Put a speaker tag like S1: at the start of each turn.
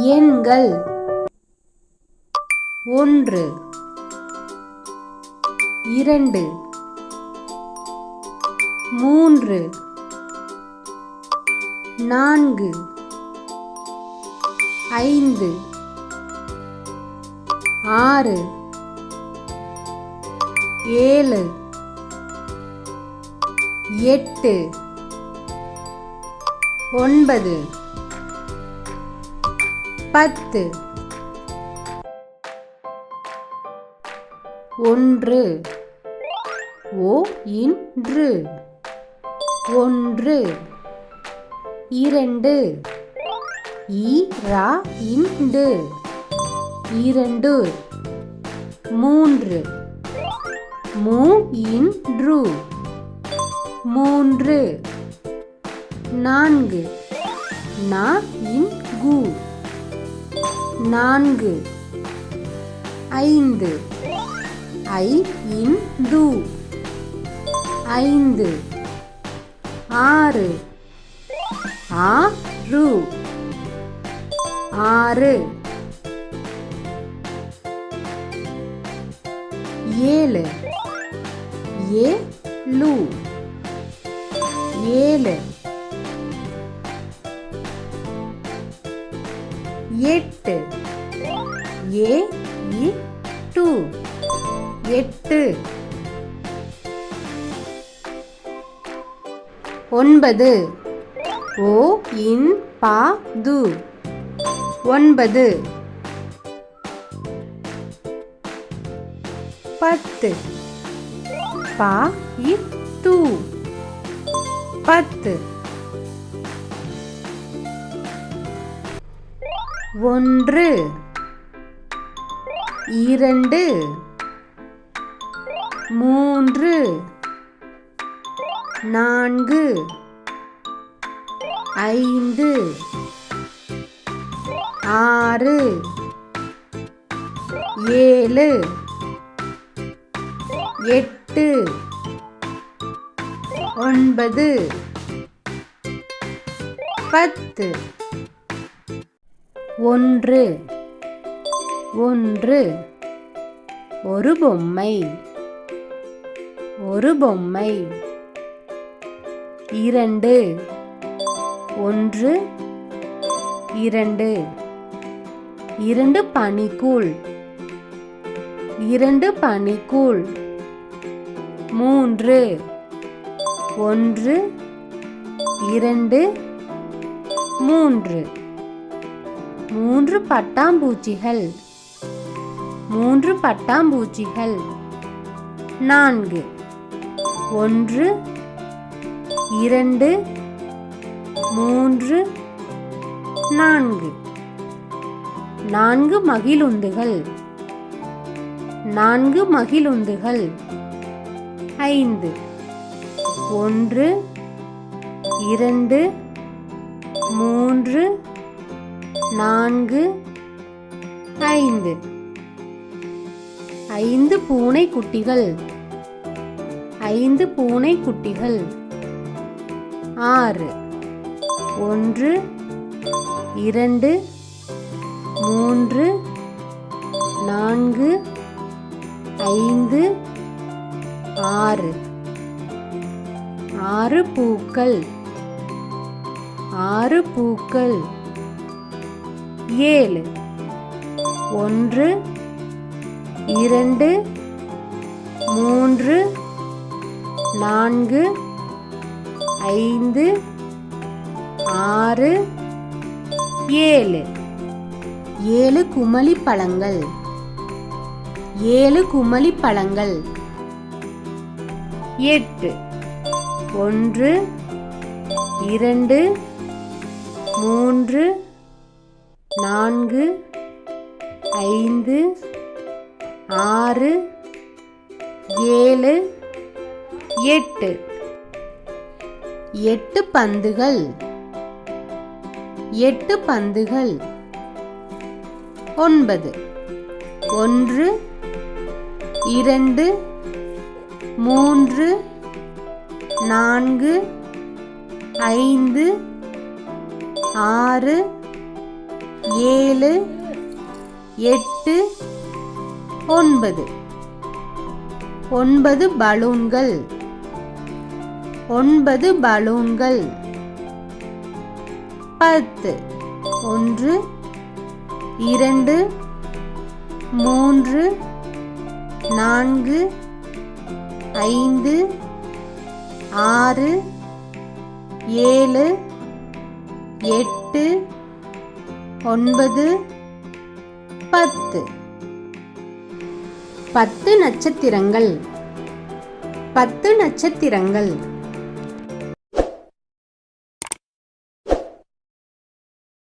S1: எண்கள் 1 2 3 4 5 6 7 8 9 10 ஒன்று ஓ இன்று 1 2 ஈரா இண்டு 2 3 மூ இன்று 3 4 நா இன்கு 4 5 ஐ இந்து 5 6 ஆறு 6 7 ஏழு 7 8 ஏட்டு 8 9 ஓ இன் பா து 9 10 பா இத்து 10 1 2 3 4 5 6 7 8 9 10 1 1 ஒரு பொம்மை 2 1 2 2 பனிக்கூழ் 3 1 2 3 3 பட்டாம்பூச்சிகள் 4 1 2 3 4 4 மகிழுந்துகள் 5 1 2 3 4 5 5 பூனைக்குட்டிகள் 6 1 2 3 4 5 6 6 பூக்கள் 7 1 2 3 4 5 6 7 7 குமளிப்பழங்கள் 8 1 2 3 4 5 6 7 8 8 பந்துகள் 9 1 2 3 4 5 6 7 8 9 9 பலூன்கள் 9 பலூன்கள் 10 1 2 3 4 5 6 7 8 9 10 10 நட்சத்திரங்கள் 10 நட்சத்திரங்கள்